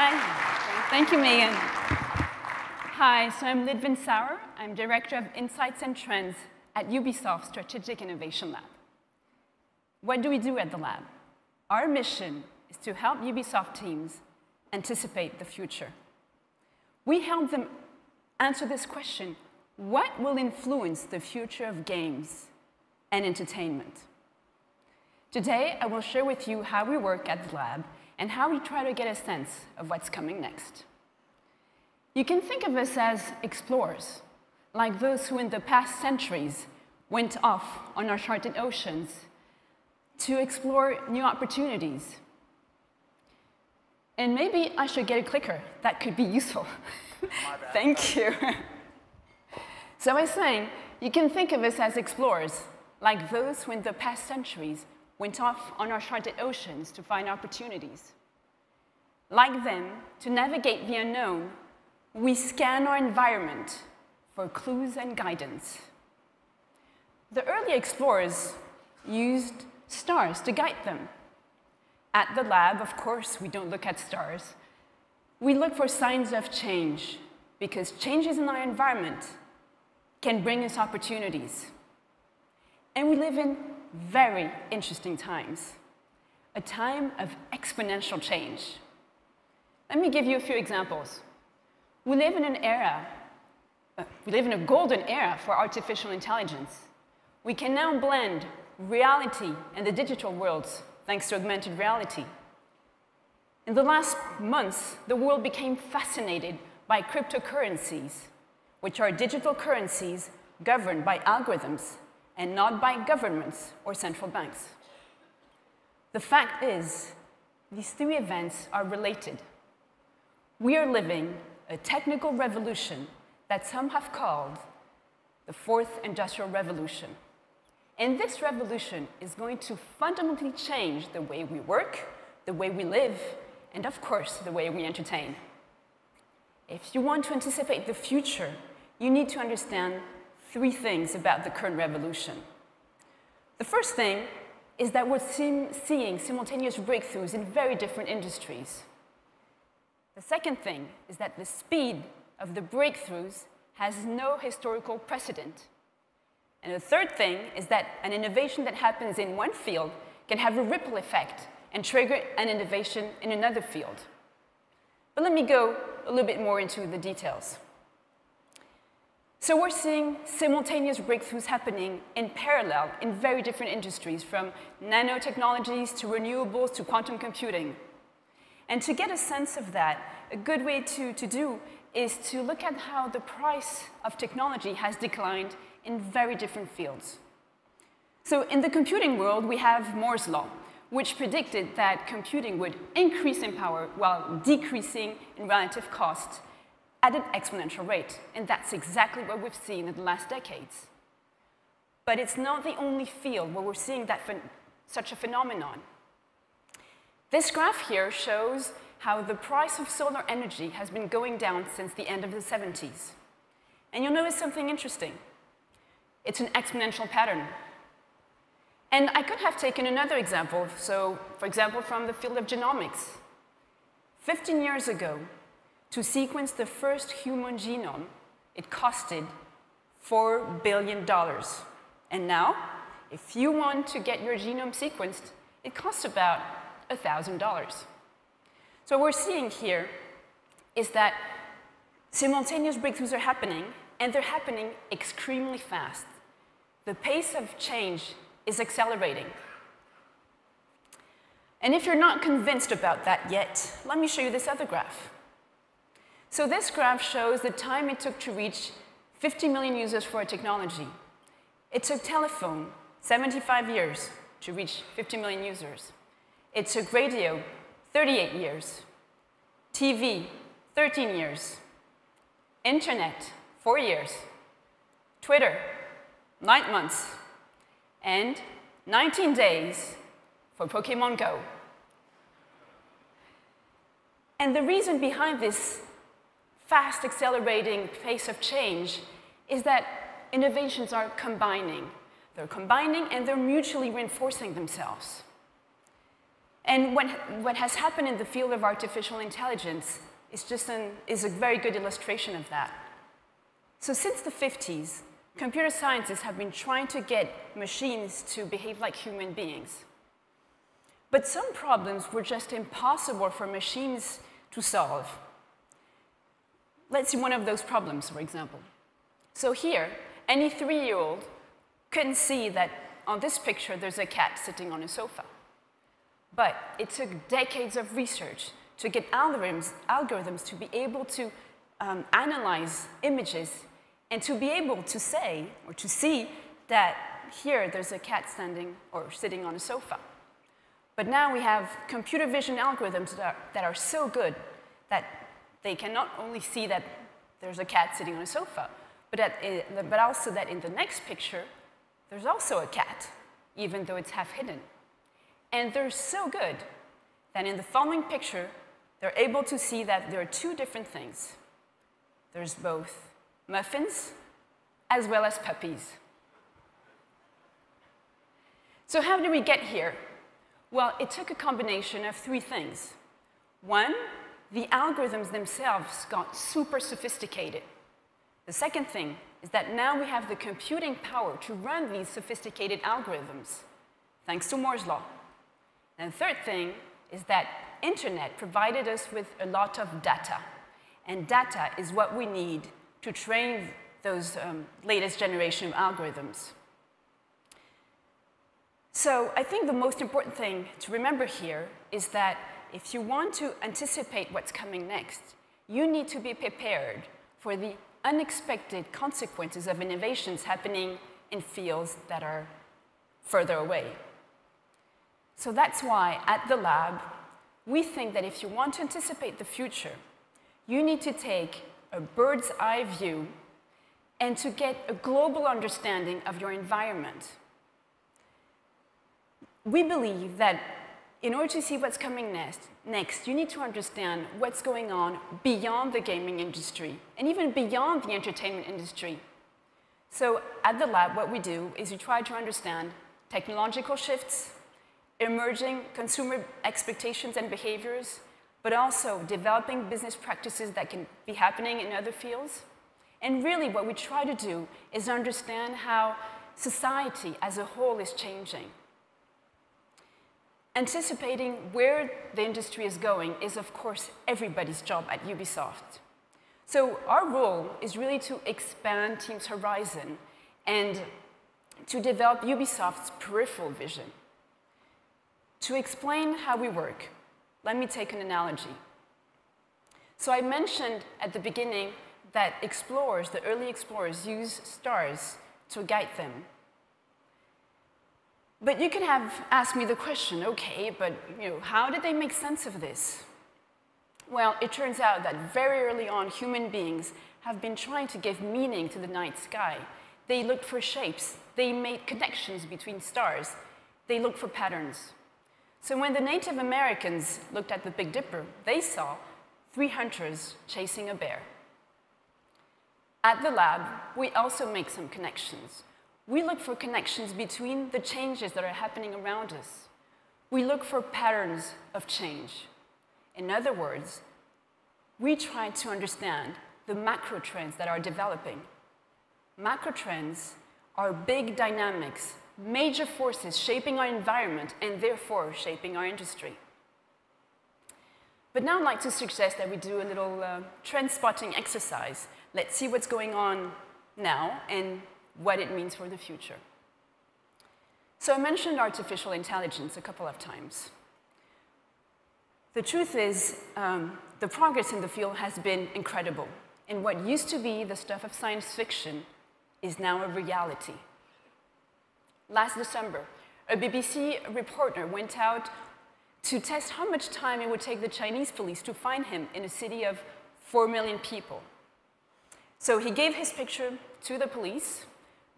Hi. Thank you, Megan. Hi, so I'm Lidwine Sauer. I'm Director of Insights and Trends at Ubisoft Strategic Innovation Lab. What do we do at the lab? Our mission is to help Ubisoft teams anticipate the future. We help them answer this question: what will influence the future of games and entertainment? Today, I will share with you how we work at the lab and how we try to get a sense of what's coming next. You can think of us as explorers, like those who in the past centuries went off on uncharted oceans to explore new opportunities. And maybe I should get a clicker. That could be useful. Thank you. So I was saying, you can think of us as explorers, like those who in the past centuries went off on uncharted oceans to find opportunities. Like them, to navigate the unknown, we scan our environment for clues and guidance. The early explorers used stars to guide them. At the lab, of course, we don't look at stars. We look for signs of change, because changes in our environment can bring us opportunities. And we live in very interesting times, a time of exponential change. Let me give you a few examples. We live in a golden era for artificial intelligence. We can now blend reality and the digital worlds thanks to augmented reality. In the last months, the world became fascinated by cryptocurrencies, which are digital currencies governed by algorithms and not by governments or central banks. The fact is, these three events are related. We are living a technical revolution that some have called the Fourth Industrial Revolution. And this revolution is going to fundamentally change the way we work, the way we live, and of course, the way we entertain. If you want to anticipate the future, you need to understand three things about the current revolution. The first thing is that we're seeing simultaneous breakthroughs in very different industries. The second thing is that the speed of the breakthroughs has no historical precedent. And the third thing is that an innovation that happens in one field can have a ripple effect and trigger an innovation in another field. But let me go a little bit more into the details. So we're seeing simultaneous breakthroughs happening in parallel in very different industries, from nanotechnologies to renewables to quantum computing. And to get a sense of that, a good way to do is to look at how the price of technology has declined in very different fields. So in the computing world, we have Moore's law, which predicted that computing would increase in power while decreasing in relative cost at an exponential rate. And that's exactly what we've seen in the last decades. But it's not the only field where we're seeing such a phenomenon. This graph here shows how the price of solar energy has been going down since the end of the 70s. And you'll notice something interesting. It's an exponential pattern. And I could have taken another example, so for example, from the field of genomics. 15 years ago, to sequence the first human genome, it costed $4 billion. And now, if you want to get your genome sequenced, it costs about $1,000. So what we're seeing here is that simultaneous breakthroughs are happening, and they're happening extremely fast. The pace of change is accelerating. And if you're not convinced about that yet, let me show you this other graph. So this graph shows the time it took to reach 50 million users for a technology. It took telephone 75 years to reach 50 million users. It took radio 38 years. TV, 13 years. Internet, 4 years. Twitter, 9 months. And 19 days for Pokemon Go. And the reason behind this fast accelerating pace of change is that innovations are combining. They're combining and they're mutually reinforcing themselves. And what has happened in the field of artificial intelligence is a very good illustration of that. So since the 50s, computer scientists have been trying to get machines to behave like human beings. But some problems were just impossible for machines to solve. Let's see one of those problems, for example. So here, any 3-year-old can see that on this picture there's a cat sitting on a sofa. But it took decades of research to get algorithms to be able to analyze images and to be able to say or to see that here there's a cat standing or sitting on a sofa. But now we have computer vision algorithms that are so good that they can not only see that there's a cat sitting on a sofa, but also that in the next picture, there's also a cat, even though it's half hidden. And they're so good that in the following picture, they're able to see that there are two different things. There's both muffins as well as puppies. So how did we get here? Well, it took a combination of 3 things. One, the algorithms themselves got super sophisticated. The second thing is that now we have the computing power to run these sophisticated algorithms, thanks to Moore's law. And the third thing is that internet provided us with a lot of data. And data is what we need to train those latest generation of algorithms. So I think the most important thing to remember here is that if you want to anticipate what's coming next, you need to be prepared for the unexpected consequences of innovations happening in fields that are further away. So that's why at the lab, we think that if you want to anticipate the future, you need to take a bird's eye view and to get a global understanding of your environment. We believe that in order to see what's coming next, you need to understand what's going on beyond the gaming industry and even beyond the entertainment industry. So at the lab, what we do is we try to understand technological shifts, emerging consumer expectations and behaviors, but also developing business practices that can be happening in other fields. And really what we try to do is understand how society as a whole is changing. Anticipating where the industry is going is, of course, everybody's job at Ubisoft. So our role is really to expand teams' horizon and to develop Ubisoft's peripheral vision. To explain how we work, let me take an analogy. So I mentioned at the beginning that explorers, the early explorers, use stars to guide them. But you can have asked me the question, okay, but how did they make sense of this? Well, it turns out that very early on, human beings have been trying to give meaning to the night sky. They looked for shapes. They made connections between stars. They looked for patterns. So when the Native Americans looked at the Big Dipper, they saw 3 hunters chasing a bear. At the lab, we also make some connections. We look for connections between the changes that are happening around us. We look for patterns of change. In other words, we try to understand the macro trends that are developing. Macro trends are big dynamics, major forces shaping our environment and therefore shaping our industry. But now I'd like to suggest that we do a little trend spotting exercise. Let's see what's going on now and what it means for the future. So I mentioned artificial intelligence a couple of times. The truth is, the progress in the field has been incredible. And what used to be the stuff of science fiction is now a reality. Last December, a BBC reporter went out to test how much time it would take the Chinese police to find him in a city of 4 million people. So he gave his picture to the police.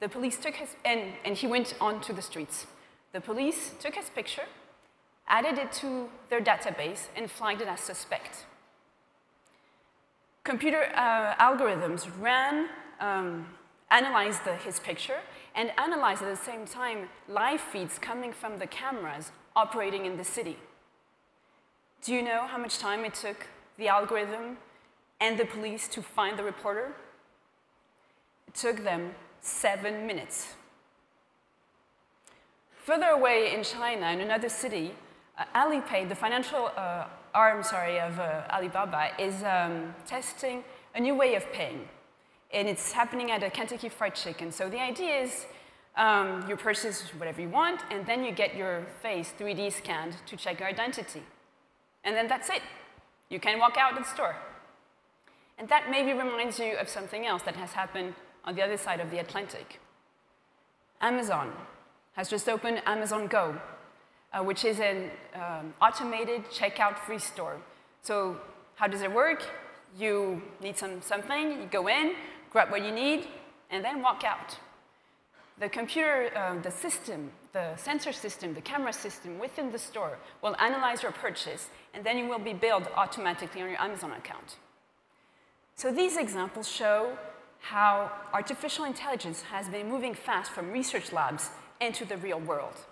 The police took his, and he went onto the streets. The police took his picture, added it to their database, and flagged it as suspect. Computer algorithms analyzed his picture, and analyzed at the same time live feeds coming from the cameras operating in the city. Do you know how much time it took the algorithm and the police to find the reporter? It took them 7 minutes. Further away in China, in another city, Alipay, the financial arm of Alibaba, is testing a new way of paying. And it's happening at a Kentucky Fried Chicken. So the idea is you purchase whatever you want, and then you get your face 3D scanned to check your identity. And then that's it. You can walk out of the store. And that maybe reminds you of something else that has happened on the other side of the Atlantic. Amazon has just opened Amazon Go, which is an automated checkout-free store. So how does it work? You need something, you go in, grab what you need, and then walk out. The computer, the system, the sensor system, the camera system within the store will analyze your purchase, and then you will be billed automatically on your Amazon account. So these examples show how artificial intelligence has been moving fast from research labs into the real world.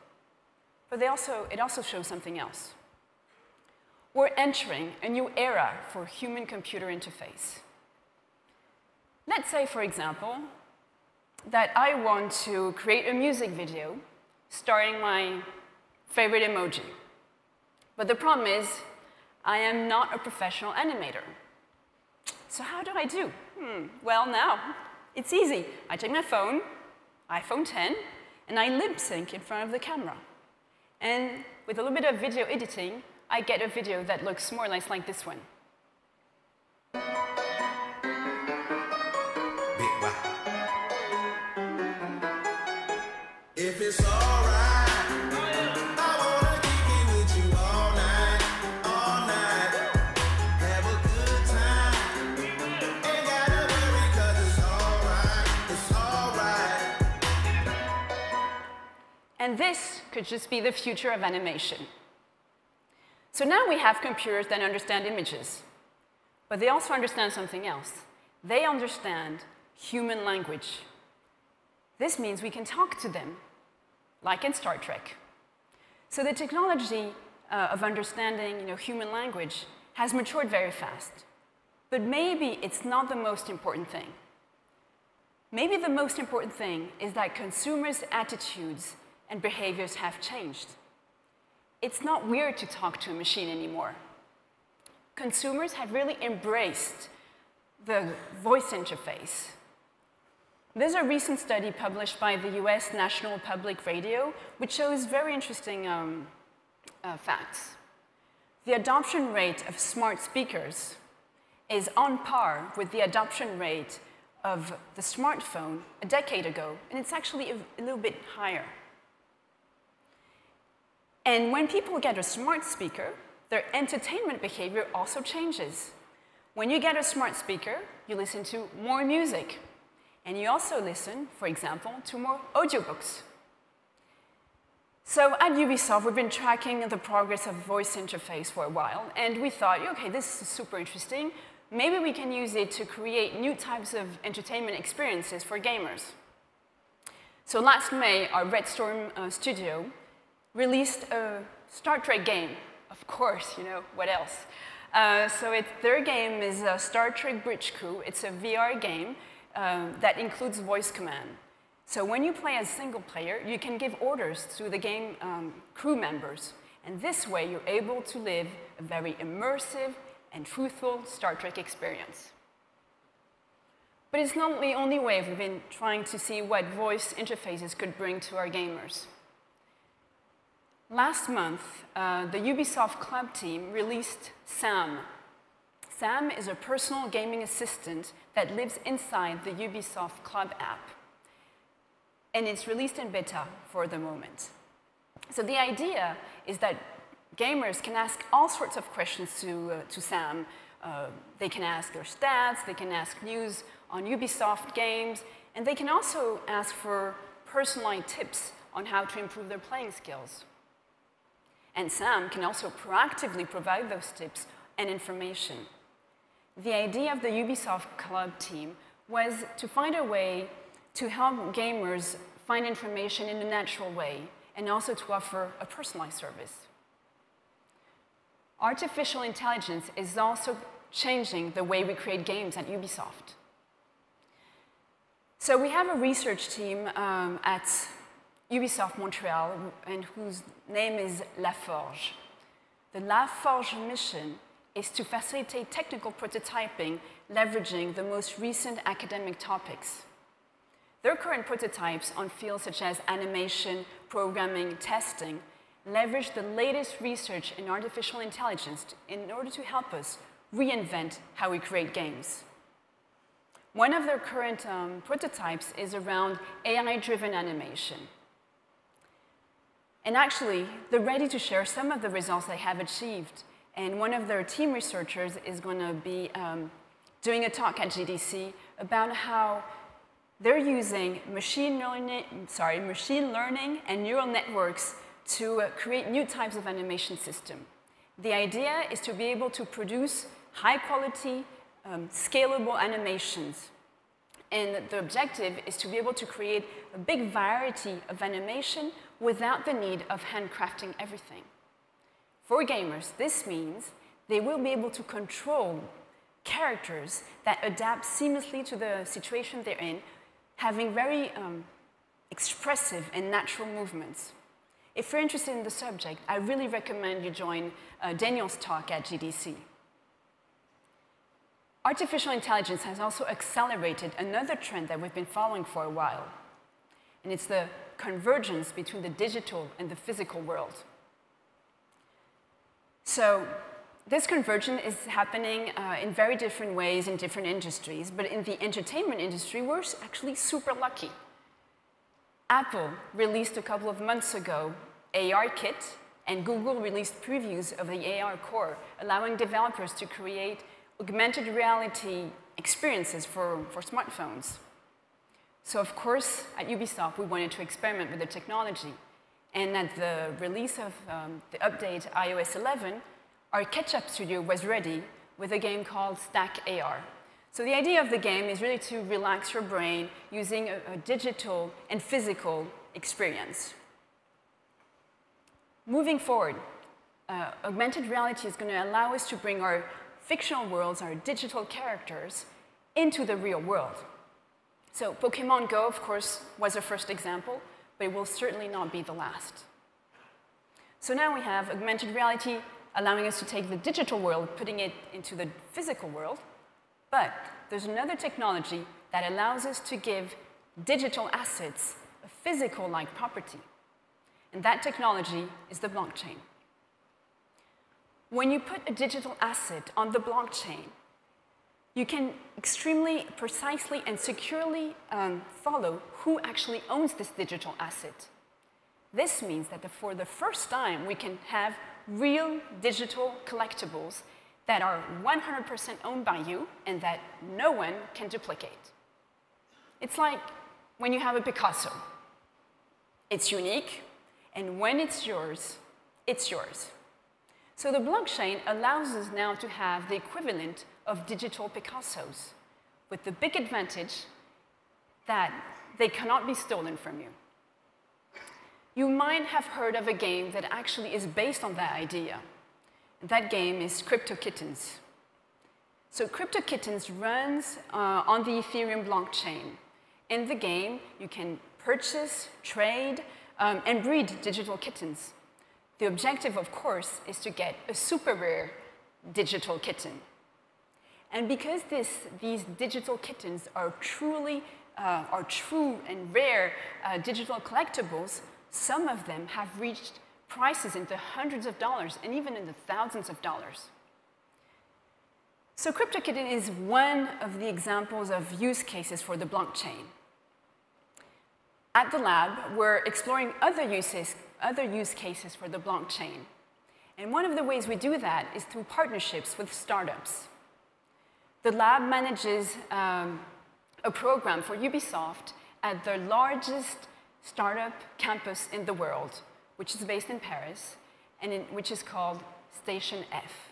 But it also shows something else. We're entering a new era for human-computer interface. Let's say, for example, that I want to create a music video starring my favorite emoji. But the problem is, I am not a professional animator. So how do I do? Well, now, it's easy. I take my phone, iPhone 10, and I lip sync in front of the camera. And with a little bit of video editing, I get a video that looks more or less like this one. If it's all right, I wanna kick it with you all night, have a good time, ain't gotta worry 'cause it's all right. And this could just be the future of animation. So now we have computers that understand images, but they also understand something else. They understand human language. This means we can talk to them, like in Star Trek. So the technology of understanding human language has matured very fast. But maybe it's not the most important thing. Maybe the most important thing is that consumers' attitudes and behaviors have changed. It's not weird to talk to a machine anymore. Consumers have really embraced the voice interface. There's a recent study published by the US National Public Radio, which shows very interesting facts. The adoption rate of smart speakers is on par with the adoption rate of the smartphone a decade ago, and it's actually a little bit higher. And when people get a smart speaker, their entertainment behavior also changes. When you get a smart speaker, you listen to more music. And you also listen, for example, to more audiobooks. So at Ubisoft, we've been tracking the progress of voice interface for a while, and we thought, okay, this is super interesting. Maybe we can use it to create new types of entertainment experiences for gamers. So last May, our Red Storm studio released a Star Trek game. Of course, what else? Their game is Star Trek Bridge Crew. It's a VR game that includes voice command. So when you play as single player, you can give orders to the game crew members. And this way, you're able to live a very immersive and truthful Star Trek experience. But it's not the only way we've been trying to see what voice interfaces could bring to our gamers. Last month, the Ubisoft Club team released Sam. Sam is a personal gaming assistant that lives inside the Ubisoft Club app. And it's released in beta for the moment. So the idea is that gamers can ask all sorts of questions to Sam. They can ask their stats, they can ask news on Ubisoft games, and they can also ask for personalized tips on how to improve their playing skills. And Sam can also proactively provide those tips and information. The idea of the Ubisoft Club team was to find a way to help gamers find information in a natural way and also to offer a personalized service. artificial intelligence is also changing the way we create games at Ubisoft. So we have a research team at Ubisoft Montreal, and whose name is La Forge. The La Forge mission is to facilitate technical prototyping, leveraging the most recent academic topics. Their current prototypes on fields such as animation, programming, testing, leverage the latest research in artificial intelligence in order to help us reinvent how we create games. One of their current prototypes is around AI-driven animation. And actually, they're ready to share some of the results they have achieved. And one of their team researchers is going to be doing a talk at GDC about how they're using machine learning and neural networks to create new types of animation system. The idea is to be able to produce high-quality, scalable animations. And the objective is to be able to create a big variety of animation without the need of handcrafting everything. For gamers, this means they will be able to control characters that adapt seamlessly to the situation they're in, having very expressive and natural movements. If you're interested in the subject, I really recommend you join Daniel's talk at GDC. Artificial intelligence has also accelerated another trend that we've been following for a while, and it's the convergence between the digital and the physical world. So this convergence is happening in very different ways in different industries, but in the entertainment industry, we're actually super lucky. Apple released a couple of months ago ARKit, and Google released previews of the AR Core, allowing developers to create augmented reality experiences for smartphones. So of course, at Ubisoft, we wanted to experiment with the technology. And at the release of the update iOS 11, our catch-up studio was ready with a game called Stack AR. So the idea of the game is really to relax your brain using a digital and physical experience. Moving forward, augmented reality is going to allow us to bring our fictional worlds, our digital characters, into the real world. So Pokemon Go, of course, was the first example, but it will certainly not be the last. So now we have augmented reality allowing us to take the digital world, putting it into the physical world, but there's another technology that allows us to give digital assets a physical-like property, and that technology is the blockchain. When you put a digital asset on the blockchain, you can extremely precisely and securely follow who actually owns this digital asset. This means that for the first time, we can have real digital collectibles that are 100% owned by you and that no one can duplicate. It's like when you have a Picasso. It's unique, and when it's yours, it's yours. So the blockchain allows us now to have the equivalent of digital Picassos, with the big advantage that they cannot be stolen from you. You might have heard of a game that actually is based on that idea. That game is Crypto Kittens. So Crypto Kittens runs on the Ethereum blockchain. In the game, you can purchase, trade, and breed digital kittens. The objective, of course, is to get a super rare digital kitten. And because these digital kittens are true and rare digital collectibles, some of them have reached prices into hundreds of dollars and even into thousands of dollars. So CryptoKitten is one of the examples of use cases for the blockchain. At the lab, we're exploring other use cases for the blockchain. And one of the ways we do that is through partnerships with startups. The lab manages a program for Ubisoft at the largest startup campus in the world, which is based in Paris, and which is called Station F.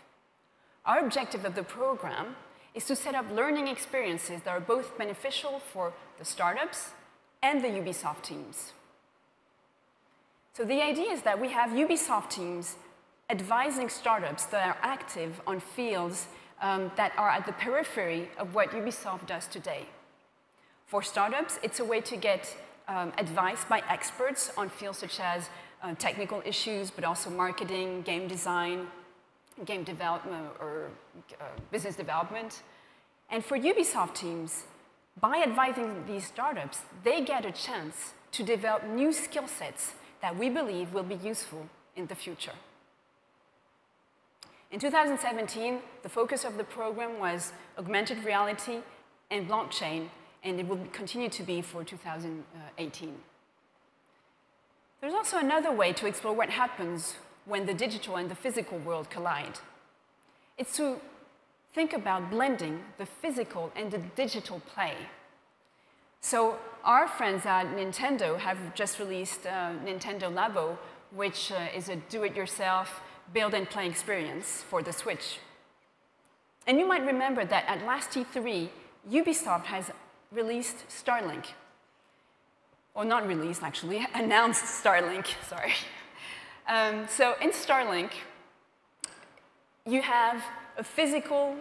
Our objective of the program is to set up learning experiences that are both beneficial for the startups and the Ubisoft teams. So the idea is that we have Ubisoft teams advising startups that are active on fields that are at the periphery of what Ubisoft does today. For startups, it's a way to get advice by experts on fields such as technical issues, but also marketing, game design, game development, or business development. And for Ubisoft teams, by advising these startups, they get a chance to develop new skill sets that we believe will be useful in the future. In 2017, the focus of the program was augmented reality and blockchain, and it will continue to be for 2018. There's also another way to explore what happens when the digital and the physical world collide. It's to think about blending the physical and the digital play. So our friends at Nintendo have just released Nintendo Labo, which is a do-it-yourself build and play experience for the Switch. And you might remember that at last E3, Ubisoft has released Starlink. Or not released, actually, announced Starlink, sorry. So in Starlink, you have a physical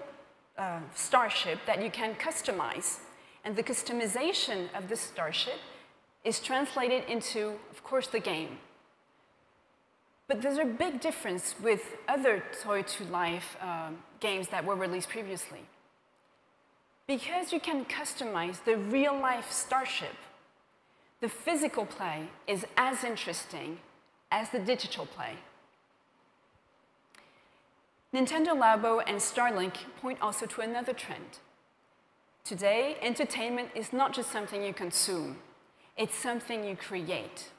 starship that you can customize. And the customization of the starship is translated into, of course, the game. But there's a big difference with other toy-to-life games that were released previously. Because you can customize the real-life starship, the physical play is as interesting as the digital play. Nintendo Labo and Starlink point also to another trend. Today, entertainment is not just something you consume, it's something you create.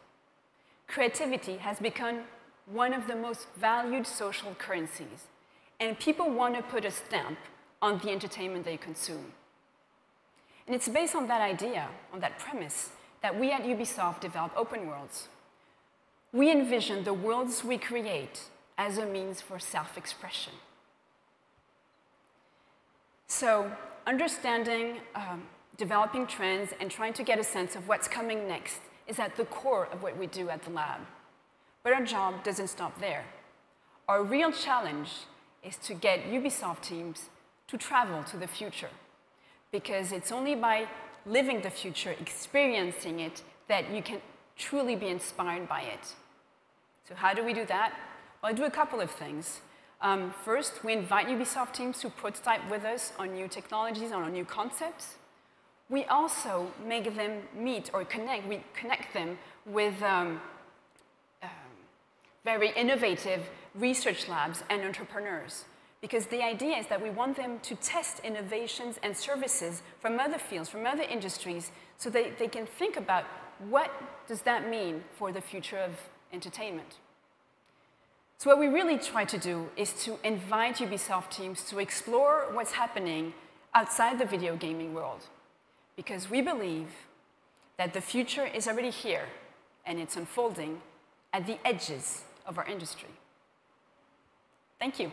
Creativity has become one of the most valued social currencies, and people want to put a stamp on the entertainment they consume. And it's based on that idea, on that premise, that we at Ubisoft develop open worlds. We envision the worlds we create as a means for self-expression. So, understanding developing trends and trying to get a sense of what's coming next is at the core of what we do at the lab. But our job doesn't stop there. Our real challenge is to get Ubisoft teams to travel to the future, because it's only by living the future, experiencing it, that you can truly be inspired by it. So how do we do that? Well, I do a couple of things. First, we invite Ubisoft teams to prototype with us on new technologies, on new concepts. We also make them meet or connect. We connect them with very innovative research labs and entrepreneurs. Because the idea is that we want them to test innovations and services from other fields, from other industries, so that they can think about what does that mean for the future of entertainment. So what we really try to do is to invite Ubisoft teams to explore what's happening outside the video gaming world. Because we believe that the future is already here, and it's unfolding at the edges of our industry. Thank you.